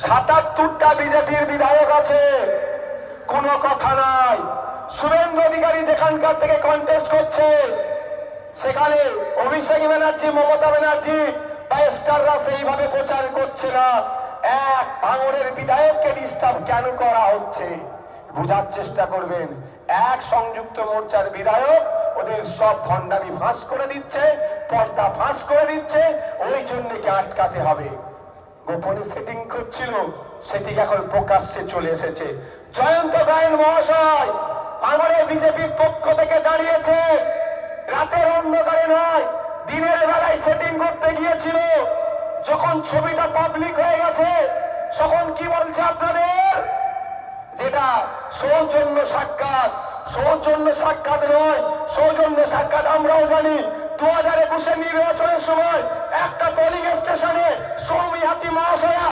৭৭টা বিজেপির বিধায়ক আছে, কোনো কথা নাই। শুভেন্দু অধিকারী যেখানকার থেকে কন্টেস্ট করছে সেখানে অভিষেক ব্যানার্জি, মমতা ব্যানার্জি বা স্টাররা সেইভাবে প্রচার করছে না। এক ভাঙড়ের বিধায়ককে ডিস্টার্ব কেন করা হচ্ছে বোঝার চেষ্টা করবেন। এক সংযুক্ত মোর্চার বিধায়ক ওদের সব ভণ্ডামি ফাঁস করে দিচ্ছে, পর্দা ফাঁস করে দিচ্ছে, ওই জন্য কে আটকাতে হবে। গোপনে সেটিং করছিল, সেটি এখন প্রকাশ্যে চলে এসেছে। জয়ন্ত গায়েন মহাশয় আমাদের বিজেপির পক্ষ থেকে দাঁড়িয়েছে, রাতের অন্ধকারে নয়, দিনের বেলায় সেটিং করতে গিয়েছিল। যখন ছবিটা পাবলিক হয়ে গেছে তখন কি বলছে আপনাদের, যেটা সৌজন্য সাক্ষাৎ, সৌজন্য সাক্ষাৎ নয়, সৌজন্য সাক্ষাৎ আমরাও জানি। 2021 নির্বাচনের সময় একটা পোলিং স্টেশনে সৌমি হাতি মহাশয়া